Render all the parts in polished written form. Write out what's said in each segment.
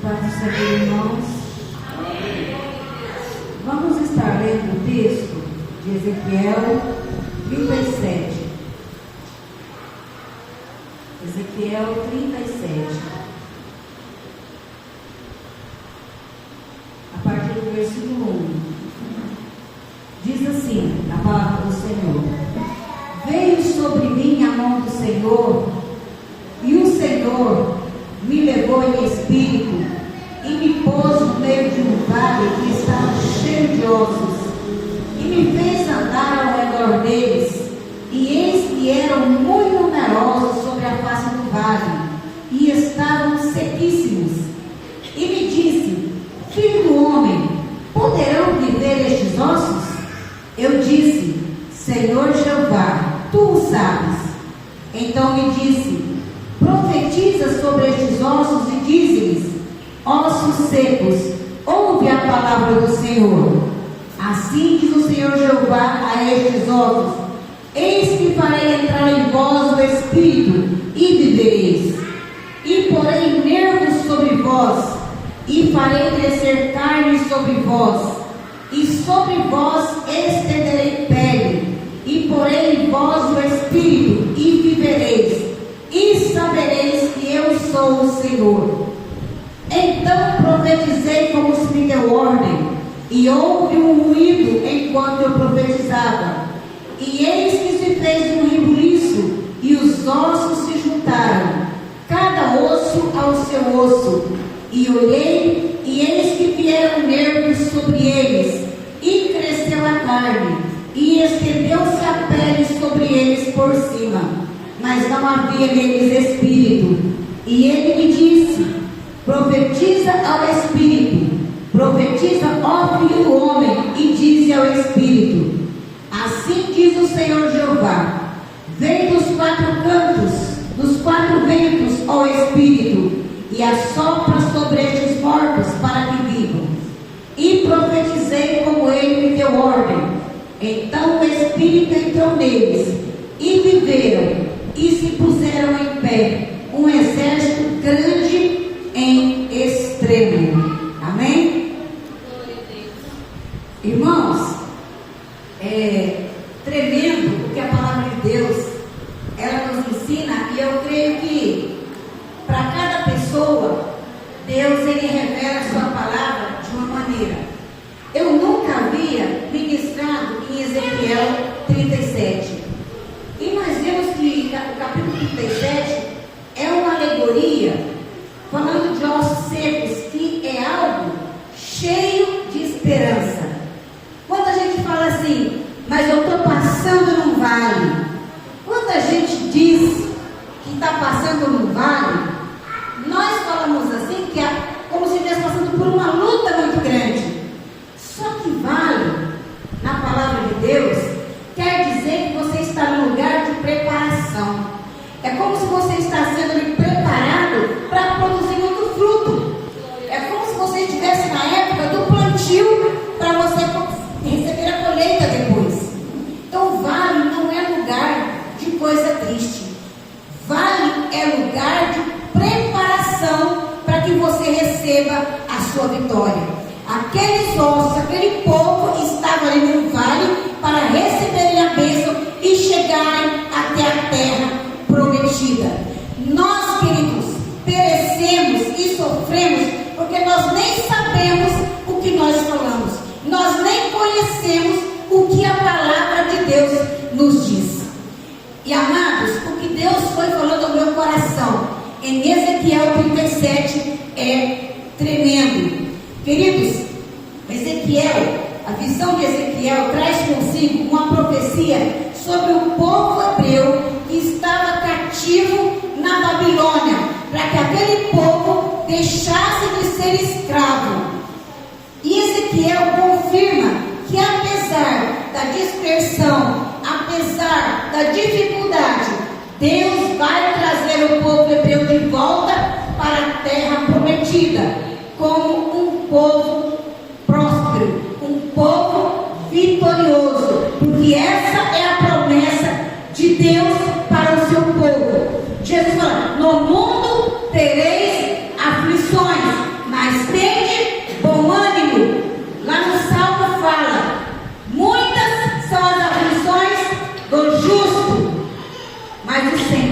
Paz do Senhor, irmãos. Vamos estar lendo o texto de Ezequiel 37. Ezequiel 37. A partir do versículo 1. Diz assim a palavra do Senhor: Veio sobre mim a mão do Senhor, e o Senhor me levou em espírito e me pôs no meio de um vale que estava cheio de ossos, e me fez andar ao redor deles, e eis que eram muito numerosos sobre a face do vale, e estavam sequíssimos. E me disse: Filho do homem, poderão viver estes ossos? Eu disse: Senhor Jeová, tu o sabes. Então me disse: Profetiza sobre estes ossos e dize-lhes: Ossos secos, ouve a palavra do Senhor. Assim diz o Senhor Jeová a estes ossos: Eis que farei entrar em vós o Espírito, e vivereis. E porei nervos sobre vós, e farei crescer carne sobre vós, e sobre vós estenderei pele, e porei em vós o Espírito, e vivereis, e sabereis que eu sou o Senhor. Então profetizei como se me deu ordem, e houve um ruído enquanto eu profetizava, e eis que se fez um rebuliço, e os ossos se juntaram, cada osso ao seu osso. E olhei, e eis que vieram nervos sobre eles, e cresceu a carne, e estendeu-se a pele sobre eles por cima, mas não havia neles espírito. E ele me disse: Profetiza ao Espírito, profetiza, ó Filho do homem, e dize ao Espírito: Assim diz o Senhor Jeová: Vem dos quatro cantos, dos quatro ventos, ó Espírito, e assopra sobre estes mortos para que vivam. E profetizei como ele me deu ordem. Então o Espírito entrou neles, e viveram, e se puseram em pé, um exército grande em extremo. Amém? Irmãos, é tremendo o que a palavra de Deus ela nos ensina, e eu creio que para cada pessoa Deus ele revela a sua palavra de uma maneira. Eu nunca havia ministrado em Ezequiel 37, e nós vemos que o capítulo 37 é uma alegoria falando de ossos secos, que é algo cheio de esperança. Quando a gente fala assim: mas eu estou passando num vale, quando a gente diz que está passando num vale, nós falamos assim que é como se estivesse passando por uma luta muito grande. Só que vale, na palavra de Deus, quer dizer que você está num lugar de preparação. É como se você está sendo preparado para produzir muito fruto. É como se você estivesse na época do plantio para você receber a colheita depois. Então vale não é lugar de coisa triste. Vale é lugar de preparação para que você receba a sua vitória. Aqueles ossos, aquele povo estava ali no vale para receberem a bênção e chegarem até a terra prometida. Nós, queridos, perecemos e sofremos porque nós nem sabemos o que nós falamos, nós nem conhecemos o que a palavra de Deus nos diz. E amados, o que Deus foi falando ao meu coração em Ezequiel 37 é tremendo. Queridos, Ezequiel, a visão de Ezequiel traz consigo uma profecia sobre o povo hebreu que estava cativo na Babilônia, para que aquele povo deixasse de ser escravo. E Ezequiel confirma que apesar da dispersão, apesar da dificuldade, Deus vai trazer o povo hebreu de volta para a terra prometida, como um povo próspero, um povo vitorioso, porque essa é a promessa de Deus para o seu povo. Jesus fala: no mundo tereis aflições, mas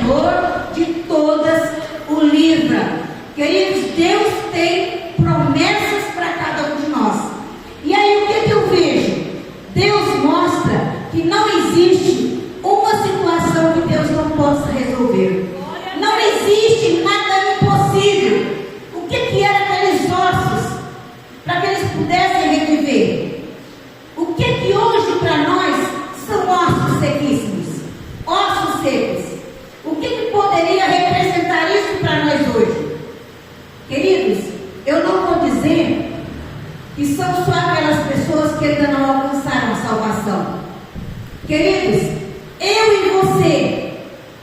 Criador de todas o livra. Queridos, Deus tem promessas para cada um de nós. E aí o que eu vejo? Deus mostra que não existe uma situação que Deus não possa resolver. Não existe nada impossível. O que eram aqueles ossos para que eles pudessem reviver? O que hoje para nós são ossos sequíssimos? Ossos secos. O que poderia representar isso para nós hoje? Queridos, eu não vou dizer que são só aquelas pessoas que ainda não alcançaram a salvação. Queridos, eu e você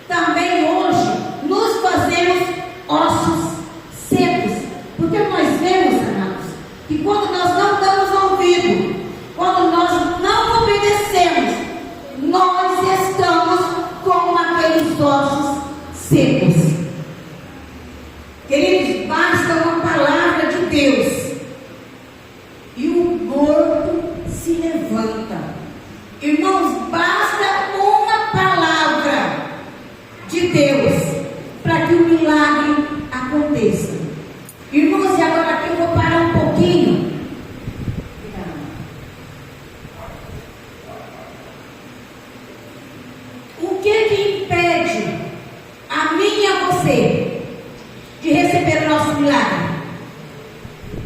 também hoje nos fazemos ossos secos, porque nós vemos, amados, que quando nós não damos ouvido, quando nós não obedecemos, nós estamos como aqueles ossos secos. Queridos, basta uma palavra de Deus e o morto se levanta. Irmãos, basta uma palavra de Deus para que o milagre aconteça. Irmãos, e agora aqui eu vou parar um pouquinho. O que impede a mim e a você de receber o nosso milagre?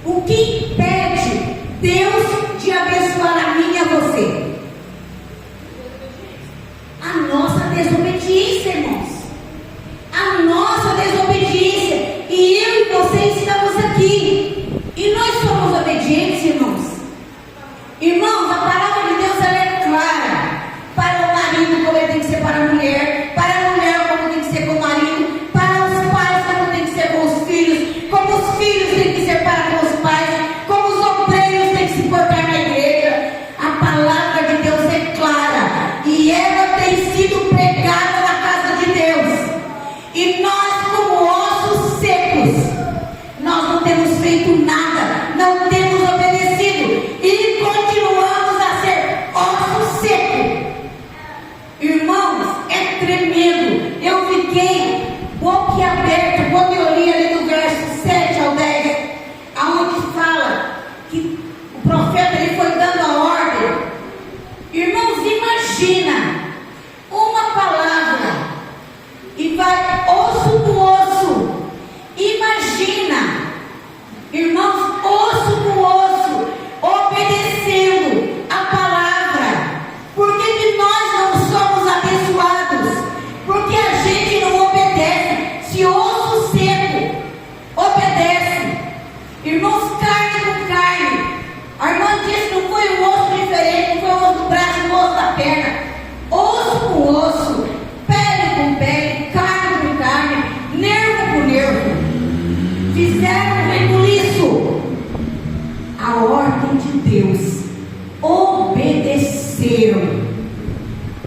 O que impede Deus de abençoar a mim e a você? A nossa desobediência, irmãos. A nossa desobediência. E eu e você estamos aqui. E nós somos obedientes, irmãos. Irmãos, a palavra de Deus ela é clara. Para o marido, como ele tem que ser para a mulher. Para a mulher, como tem que ser com o marido. Para os pais, como tem que ser com os filhos. Como os filhos têm que ser para com os pais. Como os obreiros têm que se portar na igreja. A palavra de Deus é clara. E ela tem sido pregada na casa de Deus. E nós, como ossos secos, nós não temos feito nada, não temos obedecido e continuamos a ser ossos secos. Irmãos, é tremendo. Eu fiquei boquiaberto quando eu li ali do verso 7 ao 10, aonde fala que o profeta ele foi dando a ordem. Irmãos, imagina uma palavra e vai osso com osso. Imagina, irmãos, osso com osso, obedecendo a palavra. Por que nós não somos abençoados? Porque a gente não obedece. Se osso seco obedece, irmãos, carne com carne. A irmã disse: não foi um osso diferente, não foi um osso do braço, um osso da perna. Osso com osso, pele com pele, carne com carne, nervo com nervo. Fizeram um rebuliço. A ordem de Deus. Obedeceram.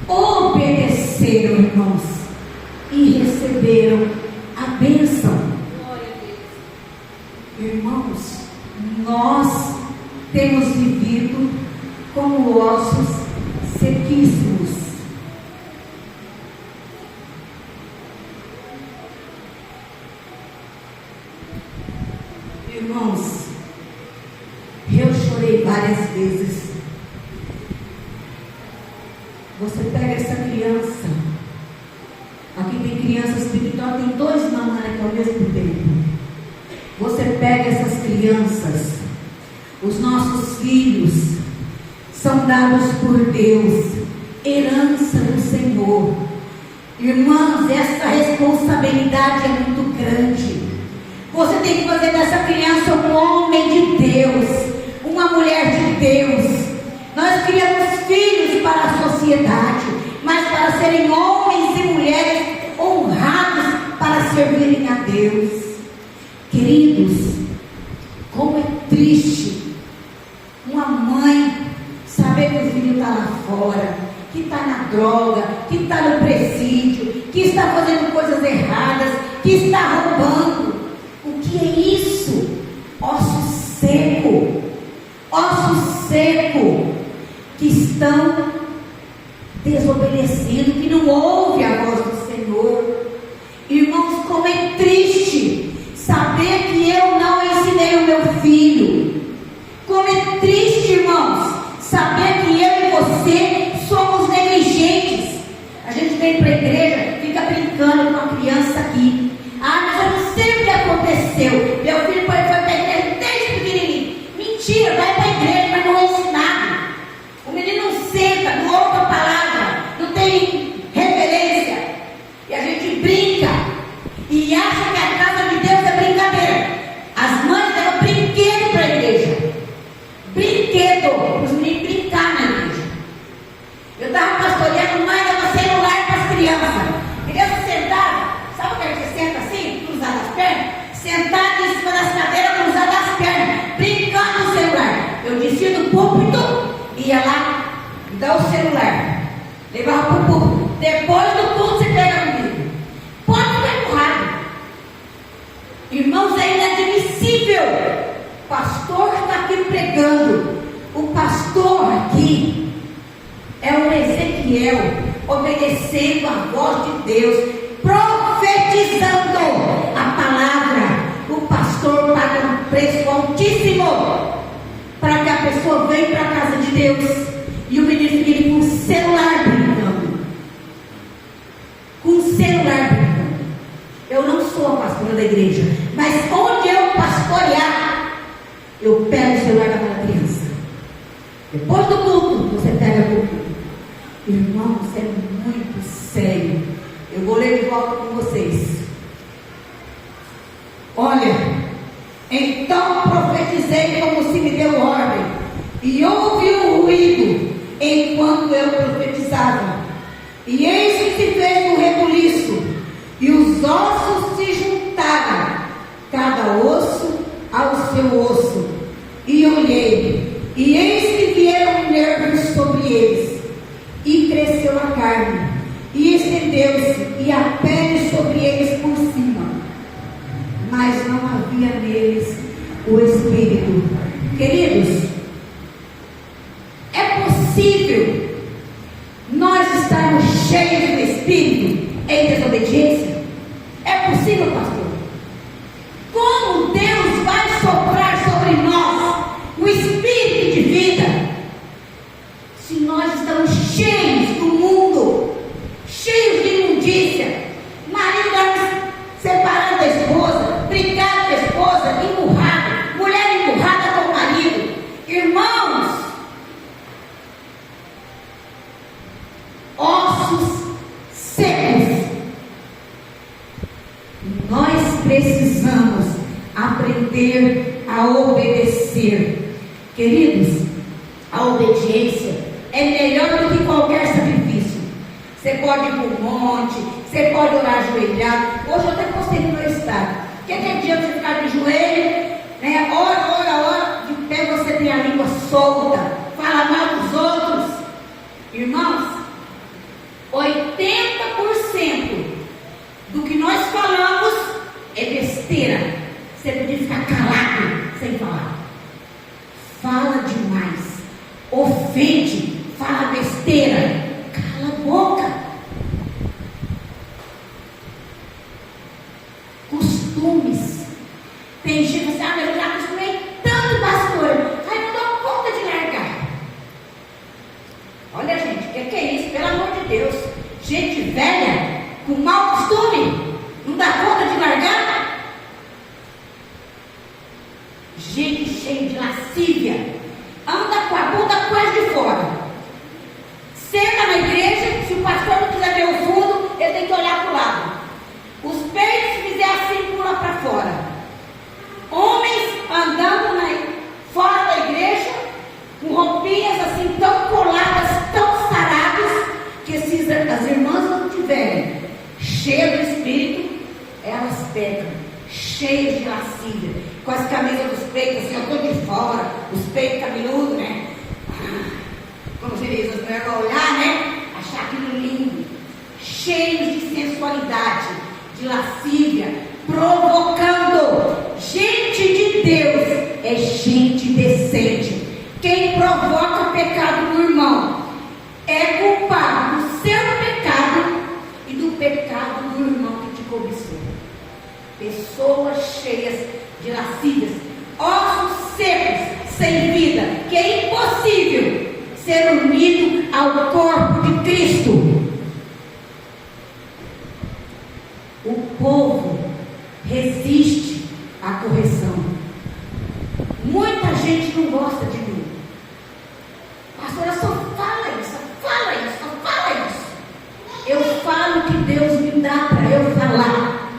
Obedeceram, irmãos. E receberam a bênção. Irmãos, nós temos vivido como ossos sequíssimos. Irmãos, eu chorei várias vezes. Você pega essa criança. Aqui tem crianças pequenas, tem 2 mamães aqui ao mesmo tempo. Você pega essas crianças. Os nossos filhos são dados por Deus, herança do Senhor. Irmãos, essa responsabilidade é muito grande. Você tem que fazer dessa criança um homem de Deus, uma mulher de Deus. Nós criamos filhos para a sociedade, mas para serem homens e mulheres honrados para servirem a Deus. Queridos, como é triste uma mãe saber que o filho está lá fora, que está na droga, que está no presídio, que está fazendo coisas erradas, que está roubando. O que é isso? Osso seco. Osso seco. Que estão desobedecendo, que não ouvem a voz do Senhor. criança aqui. Ah, mas eu não sei o que aconteceu. Meu filho foi para a igreja desde pequenininho. Mentira, vai para a igreja, mas não é ensinado. O menino não senta, não ouve a palavra, não tem reverência. E a gente brinca e acha que a casa de Deus é brincadeira. As mães levam brinquedo para a igreja. Brinquedo, para os meninos brincar na igreja. Eu estava pastoreando, mãe dava celular para as crianças. Criança sentada, sabe o que a gente senta assim, cruzada as pernas? Sentada em cima das cadeiras, cruzada as pernas, brincando no celular. Eu descia do púlpito, ia lá, me dá o celular, levava para o púlpito. Depois do culto você pega comigo. Pode ficar empurrado. Irmãos, é inadmissível. O pastor está aqui pregando. O pastor aqui é um Ezequiel, obedecendo a voz de Deus, profetizando a palavra. O pastor paga um preço altíssimo para que a pessoa venha para a casa de Deus e o menino fique com o celular brincando. Com o celular brincando. Eu não sou a pastora da igreja, mas onde eu pastorear, eu pego o celular daquela criança. Depois do culto, você pega o culto. Irmãos, é muito sério. Eu vou ler de volta com vocês. Olha, então profetizei como se me deu ordem, e houve um ruído enquanto eu profetizava, e eis que se fez um rebuliço, e os ossos se juntaram, cada osso ao seu osso, e olhei, e eis que vieram nervos sobre eles, e cresceu a carne, e estendeu-se, e a pele sobre eles por cima, mas não havia neles o Espírito. Queridos, é possível nós estarmos cheios do Espírito em desobediência? É possível, pastor? Como Deus vai soprar sobre nós o Espírito de vida se nós estamos cheios do mundo, cheios de imundícia? Marido separando a esposa, brigado com a esposa, empurrado, mulher empurrada com o marido. Irmãos, ossos secos. Nós precisamos aprender a obedecer. Queridos, a obediência é melhor do que qualquer sacrifício. Você pode ir para o monte, você pode orar ajoelhado. Hoje eu até postei no meu estado. Que tem dia você ficar de joelho, né? Ora, de pé você tem a língua solta, fala mal dos outros. Irmãos, 80% do que nós falamos é besteira. Você podia ficar calado sem falar. Fala demais, ofende, fala besteira. Cala a boca. Costumes. Tem gente que diz, mas eu já acostumei tanto, pastor. Ai, não dou conta de largar. Olha, gente, o que é isso? Pelo amor de Deus. Gente velha, com mau costume, não dá conta de largar? Gente cheia de lascívia, anda com a bunda quase de fora. Senta na igreja, se o pastor não quiser ver o fundo, ele tem que olhar para o lado. Os peitos, se fizer assim, pula para fora. Homens andando fora da igreja, com roupinhas assim tão coladas, tão saradas, que se as irmãs não tiverem cheio do Espírito, elas pegam, cheias de lascívia, com as camisas dos peitos assim, eu estou de fora, os peitos cabeludos, né? Como se diz, as mulheres vão olhar, né? Achar aquilo lindo, cheios de sensualidade, de lascívia, provocando. Gente de Deus é gente decente. Quem provoca o pecado do irmão é culpado do seu pecado e do pecado do irmão que te cobiçou. Pessoas cheias de lascívias, ossos secos, sem vida, que é impossível ser unido ao corpo de Cristo. O o povo resiste à correção. Muita gente não gosta de mim. Pastora, só fala isso, fala isso, só fala isso. Eu falo o que Deus me dá para eu falar.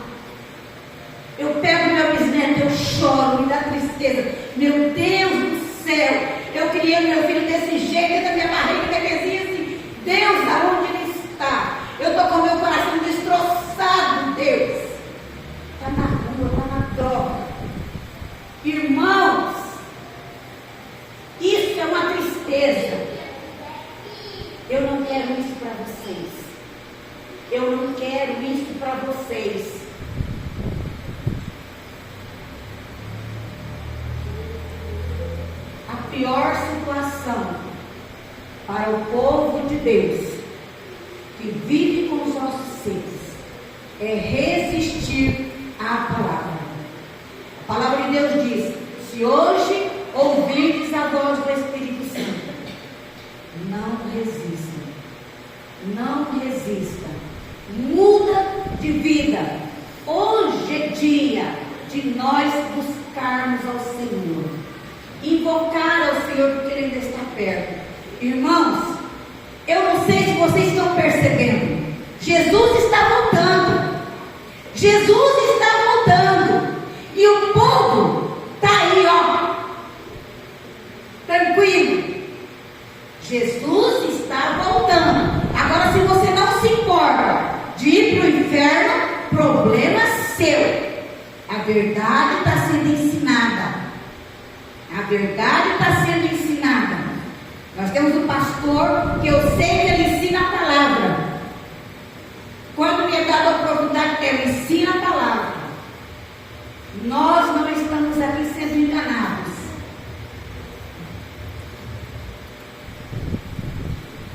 Eu pego meu bisneto, eu choro, me dá tristeza. Meu Deus do céu, eu criei meu filho desse jeito, da minha barriga, da minha vizinha assim. Deus, aonde ele está? Eu estou com meu coração destroçado, Deus. Está na rua, está na droga. Irmãos, isso é uma tristeza. Eu não quero isso para vocês. Eu não quero isso para vocês. A pior situação para o povo de Deus que vive com os nossos seres é resistir à palavra. A palavra de Deus diz: se hoje ouvirdes a voz do Espírito Santo, não resista. Não resista. Muda de vida. Hoje é dia de nós buscarmos ao Senhor, invocar ao Senhor, porque Ele ainda está perto. Irmãos, eu não sei se vocês estão percebendo, Jesus está voltando. Jesus está voltando. E o povo está aí, ó, tranquilo. Jesus está voltando. Agora, se você não se importa de ir para o inferno, problema seu. A verdade está sendo ensinada. A verdade está sendo ensinada. Nós temos um pastor que eu sei que ele ensina a palavra. Quando me é dado a oportunidade que ele ensina a palavra, nós não estamos aqui sendo enganados.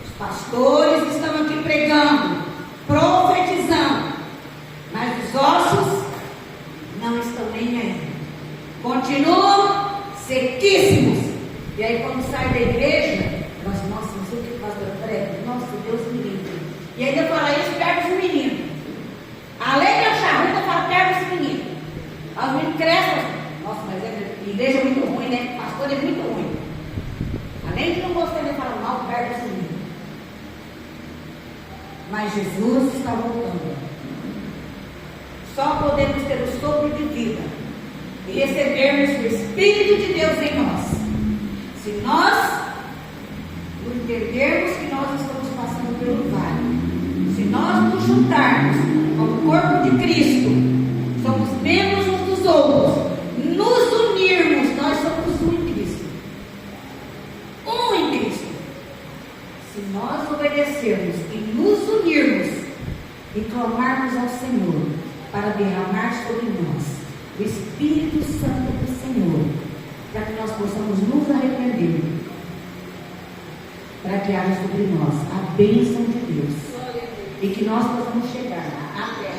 Os pastores estão aqui pregando, profetizando, mas os ossos não estão nem aí. Continuam sequíssimos. E aí quando sai da igreja, nós, nossa, não sei o que o pastor prega, nossa, Deus me livre. E ainda fala isso perto dos meninos. Além de achar ruim, eu falo perto dos meninos. Os meninos crescem. Nossa, mas a igreja é muito ruim, né? O pastor é muito ruim. Além de não gostar de falar mal perto dos meninos. Mas Jesus está voltando. Só podemos ter o sopro de vida e recebermos o Espírito de Deus em nós se nós entendermos que nós estamos passando pelo vale. Se nós nos juntarmos ao corpo de Cristo, somos membros uns dos outros, nos unirmos, nós somos um em Cristo. Um em Cristo. Se nós obedecermos e nos unirmos e clamarmos ao Senhor para derramar sobre nós o Espírito Santo do Senhor, para que nós possamos nos arrepender, para que haja sobre nós a bênção de Deus e que nós possamos chegar à terra